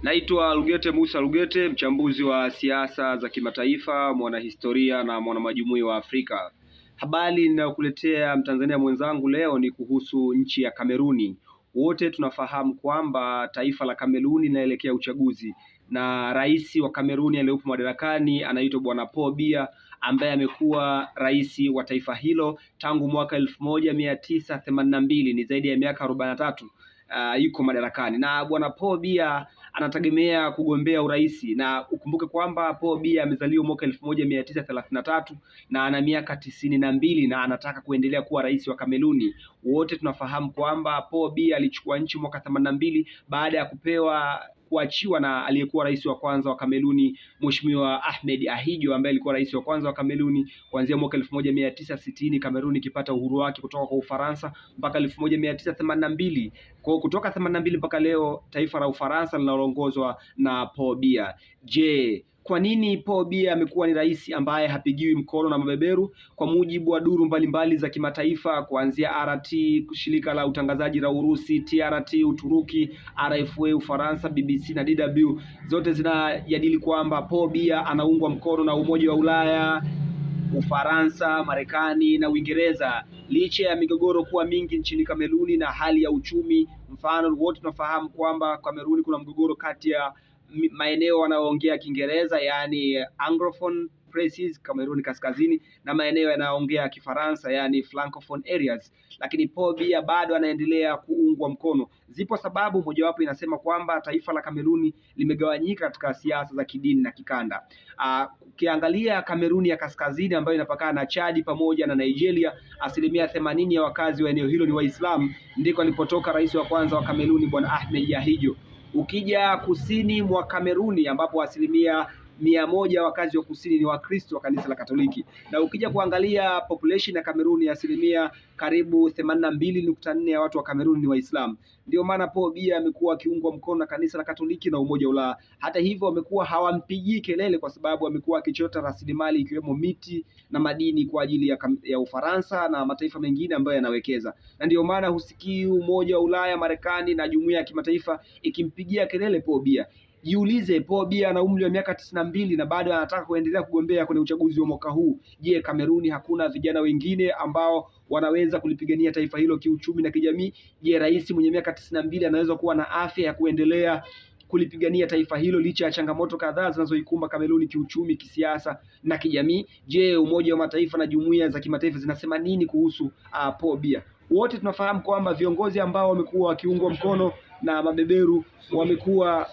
Naitwa Lugete Musa Lugete, mchambuzi wa siasa za kimataifa, mwanahistoria na mwanamajumui wa Afrika. Habari ninayokuletea Mtanzania mwenzangu leo ni kuhusu nchi ya Kameruni. Wote tunafahamu kwamba taifa la Kameruni linaelekea uchaguzi na rais wa Kameruni aliyepo madarakani anaitwa Bwana Paul Biya, ambaye amekuwa rais wa taifa hilo tangu mwaka 1982, ni zaidi ya miaka 43 yuko madarakani, na Bwana Paul Biya anategemea kugombea urais. Na ukumbuke kwamba Paul Biya amezaliwa mwaka 1933 na ana miaka 92 na anataka kuendelea kuwa rais wa Kameruni. Wote tunafahamu kwamba Paul Biya alichukua nchi mwaka 82 baada ya kuachiwa na aliyekuwa rais wa kwanza wa Kameruni, Mheshimiwa Ahmed Ahidjo, ambaye alikuwa rais wa kwanza wa Kameruni kuanzia mwaka 1960 Kameruni ikipata uhuru wake kutoka kwa Ufaransa mpaka 1982. Kwa kutoka 82 mpaka leo taifa la Ufaransa linaloongozwa na Paul Biya. Je, kwa nini Paul Biya amekuwa ni rais ambaye hapigiwi mkono na mabeberu? Kwa mujibu wa duru mbalimbali za kimataifa, kuanzia RT, shirika la utangazaji la Urusi, TRT Uturuki, RFA Ufaransa, BBC na DW, zote zinajadili kwamba Paul Biya anaungwa mkono na Umoja wa Ulaya, Ufaransa, Marekani na Uingereza, licha ya migogoro kuwa mingi nchini Kameruni na hali ya uchumi. Mfano, wote tunafahamu kwamba Kameruni kuna mgogoro kati ya maeneo wanaoongea Kiingereza, yani Anglophone places Kameruni kaskazini, na maeneo yanayoongea Kifaransa, yani Francophone areas. Lakini Paul Biya bado anaendelea kuungwa mkono. Zipo sababu, mojawapo inasema kwamba taifa la Kameruni limegawanyika katika siasa za kidini na kikanda. Ukiangalia Kameruni ya kaskazini ambayo inapakana na Chad pamoja na Nigeria, 80% ya wakazi wa eneo hilo ni Waislamu. Ndiko alipotoka rais wa kwanza wa Kameruni Bwana Ahmed Ahidjo. Ukija kusini mwa Kameruni ambapo 100% wakazi wa kusini ni Wakristo wa kanisa la Katoliki, na ukija kuangalia population ya Kameruni karibu 82.4 ya watu wa Kameruni ni Waislamu. Ndio maana Paul Biya amekuwa akiungwa mkono na kanisa la Katoliki na Umoja wa Ulaya. Hata hivyo wamekuwa hawampigii kelele kwa sababu amekuwa akichota rasilimali ikiwemo miti na madini kwa ajili ya Ufaransa na mataifa mengine ambayo yanawekeza, na ndio maana husikii Umoja wa Ulaya, Marekani na jumuiya ya kimataifa ikimpigia kelele Paul Biya. Jiulize, Paul Biya ana umri wa miaka 92 na bado anataka kuendelea kugombea kwenye uchaguzi wa mwaka huu. Je, Kameruni hakuna vijana wengine ambao wanaweza kulipigania taifa hilo kiuchumi na kijamii? Je, rais mwenye miaka 92 anaweza kuwa na afya ya kuendelea kulipigania taifa hilo licha ya changamoto kadhaa zinazoikumba Kameruni kiuchumi, kisiasa na kijamii? Je, Umoja wa Mataifa na jumuiya za kimataifa zinasema nini kuhusu Paul Biya? Wote tunafahamu kwamba viongozi ambao wamekuwa wakiungwa mkono na mabeberu wamekuwa